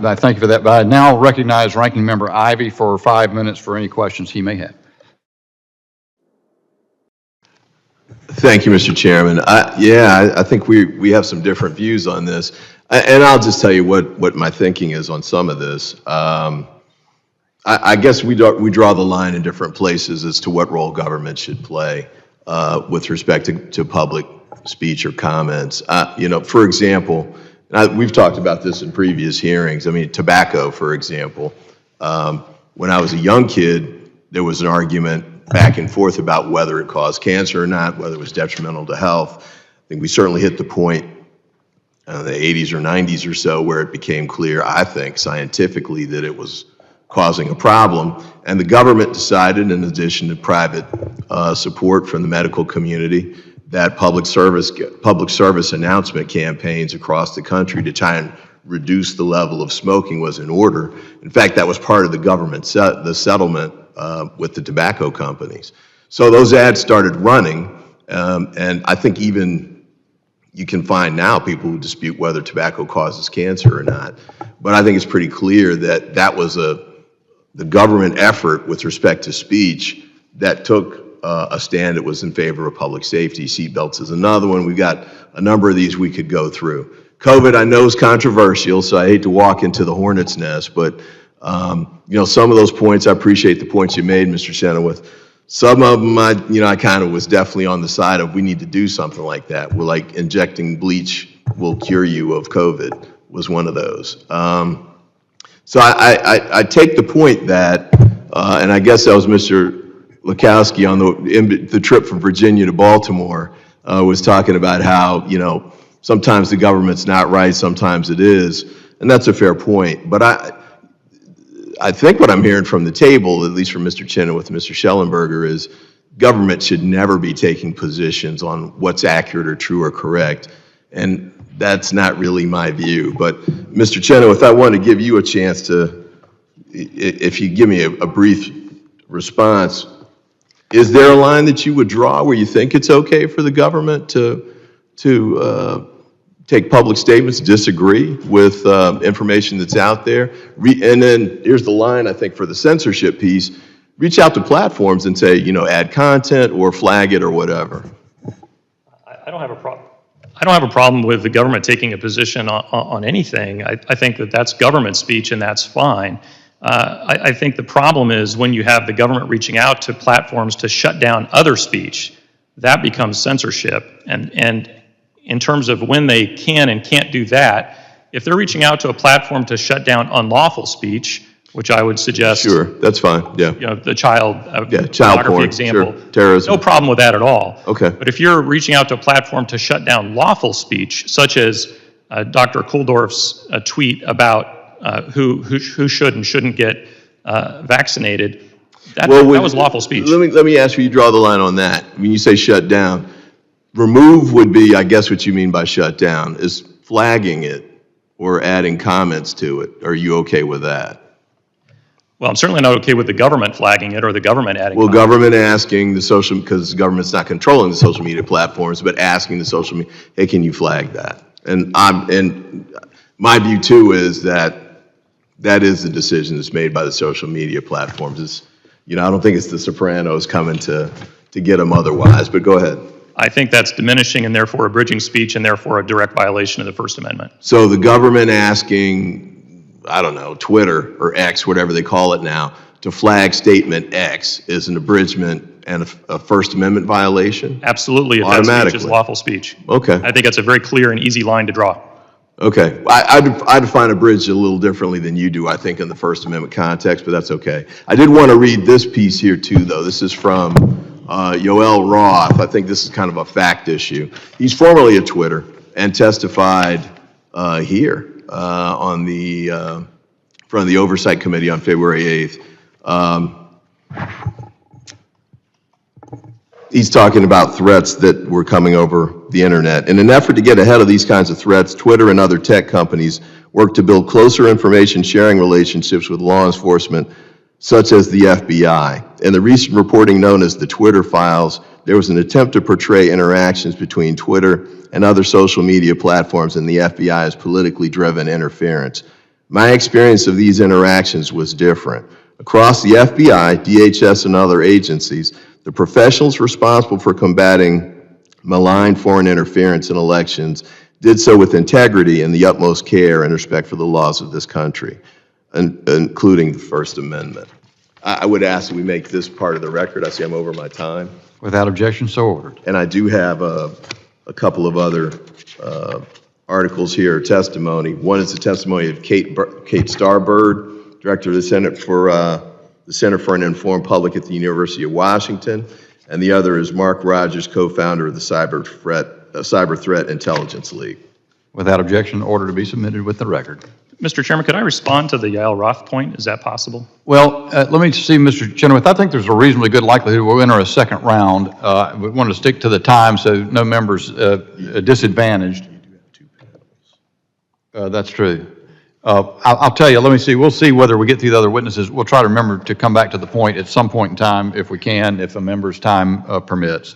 I thank you for that. But I now recognize Ranking Member Ivey for 5 minutes for any questions he may have. Thank you, Mr. Chairman. I think we have some different views on this. And I'll just tell you what my thinking is on some of this. I guess we draw the line in different places as to what role government should play with respect to public speech or comments. For example, we've talked about this in previous hearings. I mean, tobacco, for example. When I was a young kid, there was an argument back and forth about whether it caused cancer or not, whether it was detrimental to health. I think we certainly hit the point in the 80s or 90s or so where it became clear, I think, scientifically that it was causing a problem. And the government decided, in addition to private support from the medical community, that public service announcement campaigns across the country to try and reduce the level of smoking was in order. In fact, that was part of the government the settlement with the tobacco companies. So those ads started running, and I think even you can find now people who dispute whether tobacco causes cancer or not. But I think it's pretty clear that that was the government effort with respect to speech that took a stand that was in favor of public safety. Seatbelts is another one. We've got a number of these we could go through. COVID, I know, is controversial, so I hate to walk into the hornet's nest, but some of those points, I appreciate the points you made, Mr. Chenoweth. Some of them, I kind of was definitely on the side of we need to do something like that. We're like injecting bleach will cure you of COVID was one of those. So I take the point that, and I guess that was Mr. Lukowski on the trip from Virginia to Baltimore, was talking about how, sometimes the government's not right, sometimes it is, and that's a fair point. But I think what I'm hearing from the table, at least from Mr. Chenoweth and Mr. Schellenberger, is government should never be taking positions on what's accurate or true or correct, and that's not really my view. But Mr. Chenoweth, I want to give you a chance to, if you give me a brief response, is there a line that you would draw where you think it's okay for the government to take public statements, disagree with information that's out there? And then here's the line, I think, for the censorship piece. Reach out to platforms and say, add content or flag it or whatever. I don't have a problem. I don't have a problem with the government taking a position on anything. I think that that's government speech and that's fine. I think the problem is when you have the government reaching out to platforms to shut down other speech, that becomes censorship. And in terms of when they can and can't do that, if they're reaching out to a platform to shut down unlawful speech, which I would suggest. Sure, that's fine, yeah. The child porn example. Sure. Terrorism. No problem with that at all. Okay. But if you're reaching out to a platform to shut down lawful speech, such as Dr. Kuldorf's tweet about who should and shouldn't get vaccinated, that was lawful speech. Let me ask you draw the line on that. When you say shut down, remove would be, I guess what you mean by shut down, is flagging it or adding comments to it. Are you okay with that? Well, I'm certainly not okay with the government flagging it or the government adding Well, comments. government asking the social, because the government's not controlling the social media platforms, but asking the social media, hey, can you flag that? And my view too is that is the decision that's made by the social media platforms. I don't think it's the Sopranos coming to get them otherwise, but go ahead. I think that's diminishing and therefore abridging speech and therefore a direct violation of the First Amendment. So the government asking, I don't know, Twitter or X, whatever they call it now, to flag statement X is an abridgment and a First Amendment violation? Absolutely, if that speech is lawful speech. Okay. I think that's a very clear and easy line to draw. Okay. I define abridged a little differently than you do, I think, in the First Amendment context, but that's okay. I did want to read this piece here, too, though. This is from Yoel Roth. I think this is kind of a fact issue. He's formerly at Twitter and testified here on the front of the Oversight Committee on February 8th. He's talking about threats that were coming over the internet. In an effort to get ahead of these kinds of threats, Twitter and other tech companies work to build closer information sharing relationships with law enforcement, such as the FBI. In the recent reporting known as the Twitter Files, there was an attempt to portray interactions between Twitter and other social media platforms and the FBI as politically driven interference. My experience of these interactions was different. Across the FBI, DHS, and other agencies, the professionals responsible for combating malign foreign interference in elections did so with integrity and the utmost care and respect for the laws of this country, including the First Amendment. I would ask that we make this part of the record. I see I'm over my time. Without objection, so ordered. And I do have a couple of other articles here, testimony. One is the testimony of Kate Starbird, Director of the Center for an Informed Public at the University of Washington, and the other is Mark Rogers, co-founder of the Cyber Threat Intelligence League. Without objection, order to be submitted with the record. Mr. Chairman, could I respond to the Yael Roth point? Is that possible? Well, let me see, Mr. Chenoweth, I think there's a reasonably good likelihood we'll enter a second round. We want to stick to the time so no members disadvantaged. That's true. I'll tell you, let me see, we'll see whether we get through the other witnesses. We'll try to remember to come back to the point at some point in time if we can, if a member's time permits.